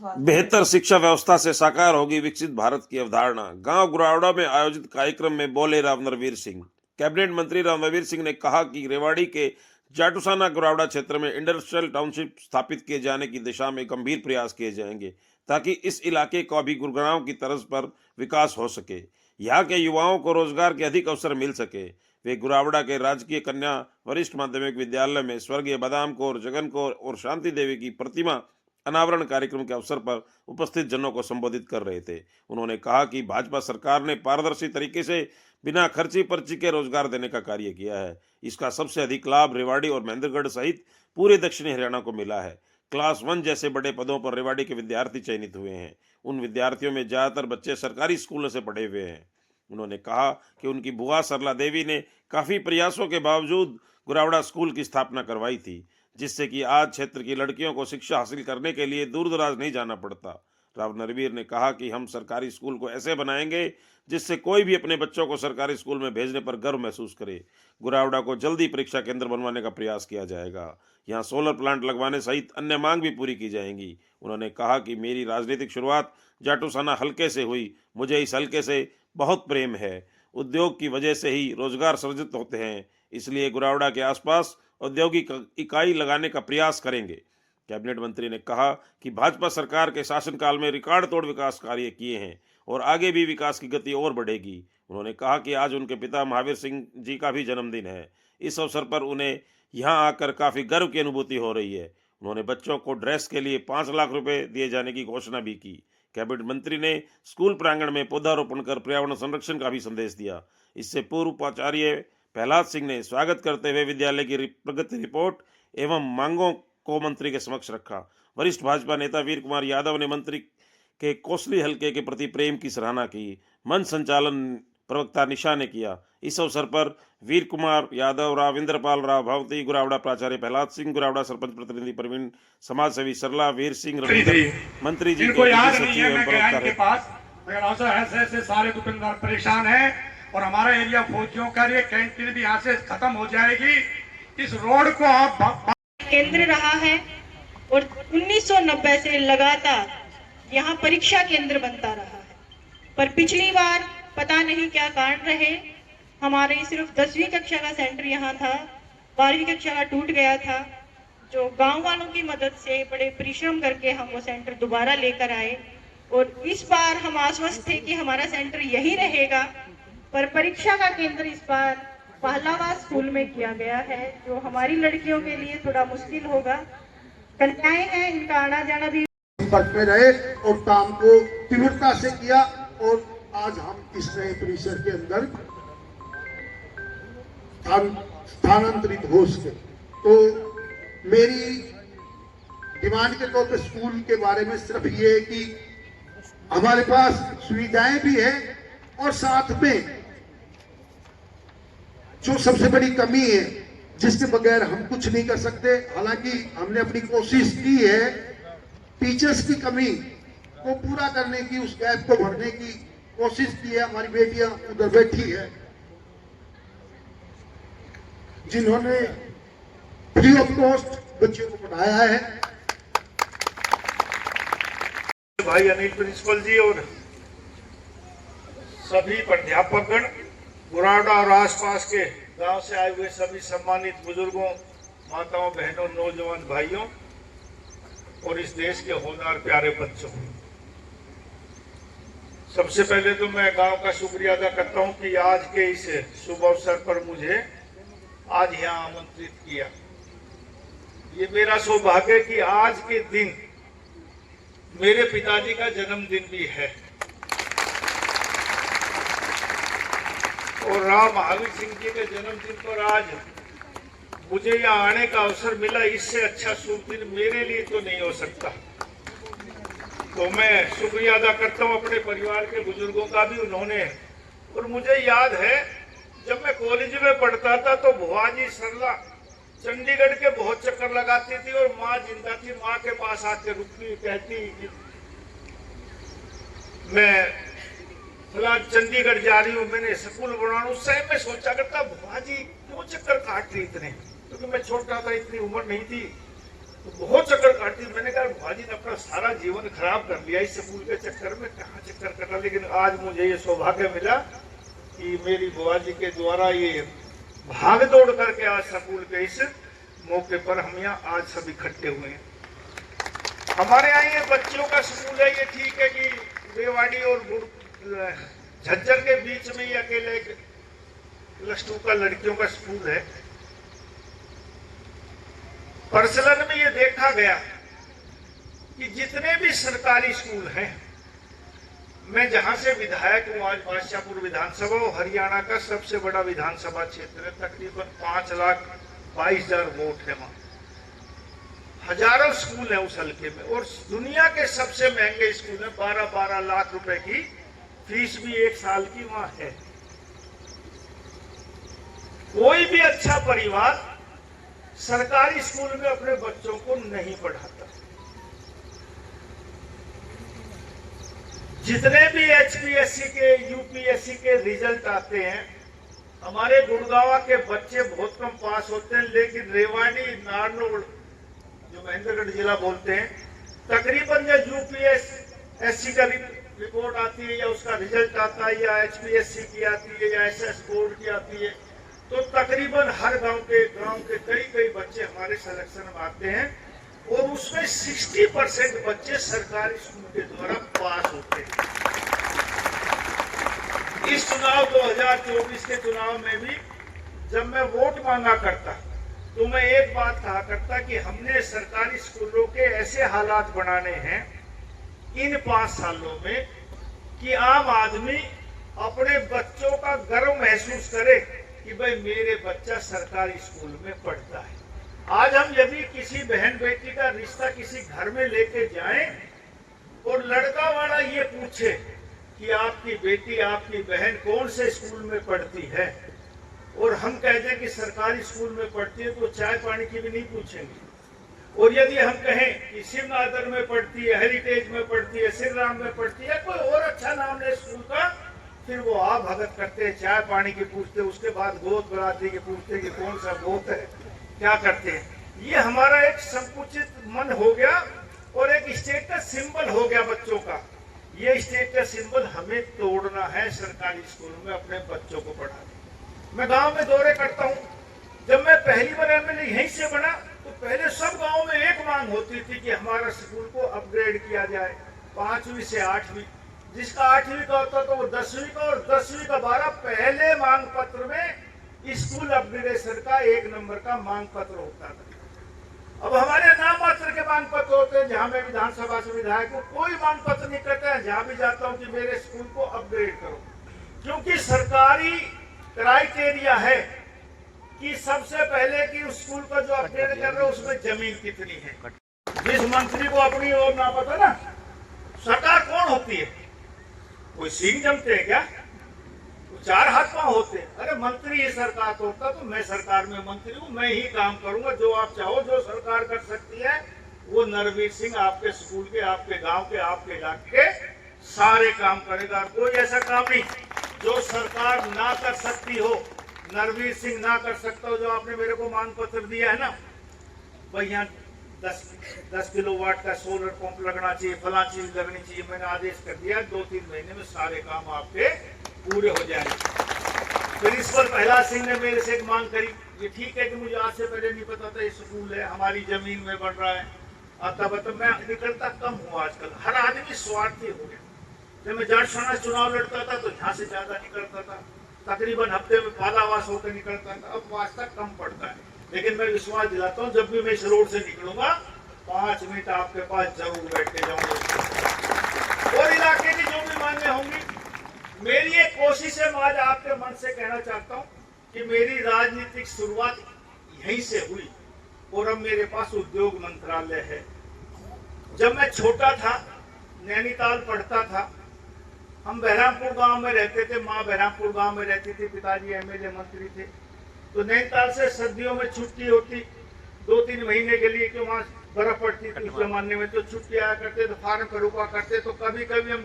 बेहतर शिक्षा व्यवस्था से साकार होगी विकसित भारत की अवधारणा। गांव गुरावड़ा में आयोजित कार्यक्रम में बोले राव नरवीर सिंह। कैबिनेट मंत्री राव नरवीर सिंह ने कहा कि रेवाड़ी के जाटूसाना गुरावड़ा क्षेत्र में इंडस्ट्रियल टाउनशिप स्थापित किए जाने की दिशा में गंभीर प्रयास किए जाएंगे ताकि इस इलाके को भी गुरुग्राम की तर्ज पर विकास हो सके, यहाँ के युवाओं को रोजगार के अधिक अवसर मिल सके। वे गुरावड़ा के राजकीय कन्या वरिष्ठ माध्यमिक विद्यालय में स्वर्गीय बादाम कौर, जगन कौर और शांति देवी की प्रतिमा अनावरण कार्यक्रम के अवसर पर उपस्थित जनों को संबोधित कर रहे थे। उन्होंने कहा कि भाजपा सरकार ने पारदर्शी तरीके से बिना खर्ची पर्ची के रोजगार देने का कार्य किया है। इसका सबसे अधिक लाभ रेवाड़ी और महेंद्रगढ़ सहित पूरे दक्षिणी हरियाणा को मिला है। क्लास 1 जैसे बड़े पदों पर रेवाड़ी के विद्यार्थी चयनित हुए हैं। उन विद्यार्थियों में ज्यादातर बच्चे सरकारी स्कूलों से पढ़े हुए हैं। उन्होंने कहा कि उनकी बुआ सरला देवी ने काफी प्रयासों के बावजूद गुरावड़ा स्कूल की स्थापना करवाई थी, जिससे कि आज क्षेत्र की लड़कियों को शिक्षा हासिल करने के लिए दूर दराज नहीं जाना पड़ता। राव नरवीर ने कहा कि हम सरकारी स्कूल को ऐसे बनाएंगे जिससे कोई भी अपने बच्चों को सरकारी स्कूल में भेजने पर गर्व महसूस करे। गुरावड़ा को जल्दी परीक्षा केंद्र बनवाने का प्रयास किया जाएगा। यहाँ सोलर प्लांट लगवाने सहित अन्य मांग भी पूरी की जाएंगी। उन्होंने कहा कि मेरी राजनीतिक शुरुआत जाटूसाना हल्के से हुई। मुझे इस हल्के से बहुत प्रेम है। उद्योग की वजह से ही रोजगार सृजित होते हैं, इसलिए गुरावड़ा के आसपास औद्योगिक इकाई लगाने का प्रयास करेंगे। कैबिनेट मंत्री ने कहा कि भाजपा सरकार के शासनकाल में रिकॉर्ड तोड़ विकास कार्य किए हैं और आगे भी विकास की गति और बढ़ेगी। उन्होंने कहा कि आज उनके पिता महावीर सिंह जी का भी जन्मदिन है। इस अवसर पर उन्हें यहाँ आकर काफी गर्व की अनुभूति हो रही है। उन्होंने बच्चों को ड्रेस के लिए 5 लाख रुपए दिए जाने की घोषणा भी की। कैबिनेट मंत्री ने स्कूल प्रांगण में पौधारोपण कर पर्यावरण संरक्षण का भी संदेश दिया। इससे पूर्व उपाचार्य प्रहलाद सिंह ने स्वागत करते हुए विद्यालय की प्रगति रिपोर्ट एवं मांगों को मंत्री के समक्ष रखा। वरिष्ठ भाजपा नेता वीर कुमार यादव ने मंत्री के कोसली हल्के के प्रति प्रेम की सराहना की। मंच संचालन प्रवक्ता निशा ने किया। इस अवसर पर वीर कुमार यादव, राव इंद्रपाल राव भावती, गुरावड़ा प्राचार्य प्रहलाद सिंह, गुरावड़ा सरपंच प्रतिनिधि प्रवीण, समाज सेवी सरला, वीर सिंह, मंत्री जी के सचिव एवं प्रवक्ता सारे दुकानदार परेशान है और हमारा एरिया फौजियों का ये कैंटीन भी यहाँ से खत्म हो जाएगी। इस रोड को आप केंद्र रहा है और 1990 से लगातार यहाँ परीक्षा केंद्र बनता रहा है, पर पिछली बार पता नहीं क्या कारण रहे, हमारे सिर्फ 10वीं कक्षा का सेंटर यहाँ था, 12वीं कक्षा का टूट गया था। जो गांव वालों की मदद से बड़े परिश्रम करके हम वो सेंटर दोबारा लेकर आए और इस बार हम आश्वस्त थे कि हमारा सेंटर यही रहेगा, पर परीक्षा का केंद्र इस बार पहलावा स्कूल में किया गया है, जो हमारी लड़कियों के लिए थोड़ा मुश्किल होगा। कन्याएं हैं, इनका आना जाना भी संपर्क में रहे और काम को तीव्रता से किया और आज हम इस नए परिसर के अंदर स्थानांतरित हो सके। तो मेरी डिमांड के तौर पे स्कूल के बारे में सिर्फ ये है कि हमारे पास सुविधाएं भी है और साथ में जो सबसे बड़ी कमी है जिसके बगैर हम कुछ नहीं कर सकते। हालांकि हमने अपनी कोशिश की है टीचर्स की कमी को पूरा करने की, उस गैप को भरने की कोशिश की है। हमारी बेटियां उधर बैठी है जिन्होंने फ्री ऑफ कॉस्ट बच्चों को पढ़ाया है। भाई अनिल प्रिंसिपल जी और सभी प्राध्यापकगण, गुरावड़ा और आसपास के गांव से आए हुए सभी सम्मानित बुजुर्गों, माताओं, बहनों, नौजवान भाइयों और इस देश के होनहार प्यारे बच्चों, सबसे पहले तो मैं गांव का शुक्रिया अदा करता हूं कि आज के इस शुभ अवसर पर मुझे आज यहां आमंत्रित किया। ये मेरा सौभाग्य कि आज के दिन मेरे पिताजी का जन्मदिन भी है और राव महावीर सिंह जी के जन्मदिन पर आज मुझे यहाँ आने का अवसर मिला। इससे अच्छा शुभ दिन मेरे लिए तो नहीं हो सकता। तो मैं शुक्रिया अदा करता हूँ अपने परिवार के बुजुर्गों का भी। उन्होंने, और मुझे याद है जब मैं कॉलेज में पढ़ता था तो बुआ जी सरला चंडीगढ़ के बहुत चक्कर लगाती थी और माँ जिंदा थी, माँ के पास आके रुकती, कहती मैं फिलहाल चंडीगढ़ जा रही हूँ, मैंने स्कूल बनाना। उस समय मैं सोचा करता बुआ जी क्यों चक्कर काट रही इतने, क्योंकि मैं छोटा था, इतनी उम्र नहीं थी। तो बहुत चक्कर काटती। मैंने कहा भाजी ने अपना सारा जीवन खराब कर लिया इस स्कूल के चक्कर में, कहाँ चक्कर कटा। लेकिन आज मुझे ये सौभाग्य मिला कि मेरी बुआ जी के द्वारा ये भाग दौड़ करके आज स्कूल के इस मौके पर हम यहाँ आज सब इकट्ठे हुए हैं। हमारे यहाँ ये बच्चों का स्कूल है। ये ठीक है कि रेवाड़ी और झज्जर के बीच में ही अकेले +2 का लड़कियों का स्कूल है। प्रचलन में ये देखा गया कि जितने भी सरकारी स्कूल हैं, मैं जहां से विधायक हूं, आज बादशाहपुर विधानसभा हरियाणा का सबसे बड़ा विधानसभा क्षेत्र है, तकरीबन 5,22,000 वोट है वहां। हजारों स्कूल है उस हल्के में और दुनिया के सबसे महंगे स्कूल है। 12-12 लाख रुपए की फीस भी एक साल की वहां है। कोई भी अच्छा परिवार सरकारी स्कूल में अपने बच्चों को नहीं पढ़ाता। जितने भी HPSC के UPSC के रिजल्ट आते हैं, हमारे गुड़गांव के बच्चे बहुत कम पास होते हैं, लेकिन रेवाड़ी, नारनौल जो महेंद्रगढ़ जिला बोलते हैं, तकरीबन जब UPSC का रिपोर्ट आती है या उसका रिजल्ट आता है या HPSC की आती है या SS बोर्ड की आती है, तो तकरीबन हर गांव के कई बच्चे हमारे सिलेक्शन में आते हैं और उसमें 60% बच्चे सरकारी स्कूल के द्वारा पास होते हैं। इस चुनाव 2024 के चुनाव में भी जब मैं वोट मांगा करता तो मैं एक बात कहा करता कि हमने सरकारी स्कूलों के ऐसे हालात बनाने हैं इन 5 सालों में कि आम आदमी अपने बच्चों का गर्व महसूस करे कि भाई मेरे बच्चा सरकारी स्कूल में पढ़ता है। आज हम यदि किसी बहन बेटी का रिश्ता किसी घर में लेके जाएं और लड़का वाला ये पूछे कि आपकी बेटी, आपकी बहन कौन से स्कूल में पढ़ती है, और हम कह दें कि सरकारी स्कूल में पढ़ती है, तो चाय पानी की भी नहीं पूछेंगे। और यदि हम कहें कि शिवनादर में पढ़ती है, हेरिटेज में पढ़ती है, श्री राम में पढ़ती है, कोई और अच्छा नाम है स्कूल का, फिर वो आ भगत करते, चाय पानी की पूछते, उसके बाद गोद बरादरी के पूछते कि कौन सा गोद है, क्या करते हैं। ये हमारा एक संकुचित मन हो गया और एक स्टेटस सिंबल हो गया बच्चों का। ये स्टेटस सिंबल हमें तोड़ना है, सरकारी स्कूल में अपने बच्चों को पढ़ाना। मैं गांव में दौरे करता हूँ। जब मैं पहली बार MLA यहीं से बना तो पहले सब गाँव में एक मांग होती थी कि हमारा स्कूल को अपग्रेड किया जाए 5वीं से 8वीं। जिसका 8वीं का होता तो वो 10वीं का और 10वीं का 12। पहले मांग पत्र में स्कूल अपग्रेडेशन का 1 नंबर का मांग पत्र होता था। अब हमारे नाम मात्र के मांग पत्र होते हैं। जहां मैं विधानसभा से विधायक हूँ, कोई मांग पत्र नहीं करता है। जहां भी जाता हूँ कि मेरे स्कूल को अपग्रेड करो, क्योंकि सरकारी क्राइटेरिया है कि सबसे पहले कि उस स्कूल को जो अपग्रेड कर रहे हो उसमें जमीन कितनी है। जिस मंत्री को अपनी ओर ना पता ना, सरकार कौन होती है? कोई सिंह जमते हैं क्या? 4 हाथ पांव होते हैं। अरे मंत्री ही सरकार को होता, तो मैं सरकार में मंत्री हूँ, मैं ही काम करूंगा। जो आप चाहो, जो सरकार कर सकती है वो नरवीर सिंह आपके स्कूल के, आपके गांव के, आपके इलाके के सारे काम करेगा। कोई ऐसा काम नहीं जो सरकार ना कर सकती हो, नरवीर सिंह ना कर सकता हो। जो आपने मेरे को मांग पत्र दिया है ना, भाई यहाँ 10 किलोवाट का सोलर पंप लगना चाहिए, फला चीज लगनी चाहिए, मैंने आदेश कर दिया। 2-3 महीने में सारे काम आपके पूरे हो जाएंगे। प्रिंसिपल प्रहलाद सिंह ने मेरे से एक मांग करी। ये ठीक है कि मुझे आज से पहले नहीं पता था ये स्कूल है, हमारी जमीन में बन रहा है, आता बता। मैं निकलता कम हुआ आजकल, हर आदमी स्वार्थी हो गया। जब मैं जाटसाना चुनाव लड़ता था तो यहाँ से ज्यादा निकलता था, तकरीबन हफ्ते में पालावास होकर निकलता था। अब वास्ता कम पड़ता है, लेकिन मैं विश्वास दिलाता हूँ जब भी मैं इस रोड से निकलूंगा 5 मिनट आपके पास जरूर बैठ के जाऊंगा। और इलाके की जो भी मांगे होंगी, मेरी एक कोशिश है। मैं आज आपके मन से कहना चाहता हूँ कि मेरी राजनीतिक शुरुआत यहीं से हुई और अब मेरे पास उद्योग मंत्रालय है। जब मैं छोटा था, नैनीताल पढ़ता था, हम बहरामपुर गांव में रहते थे, माँ बहरामपुर गांव में रहती थी, पिताजी MLA मंत्री थे। तो नैनीताल से सर्दियों में छुट्टी होती 2-3 महीने के लिए, कि वहाँ बर्फ पड़ती थी उस जमाने में, तो छुट्टी आया करते तो फार्म पर रुका करते। तो कभी कभी हम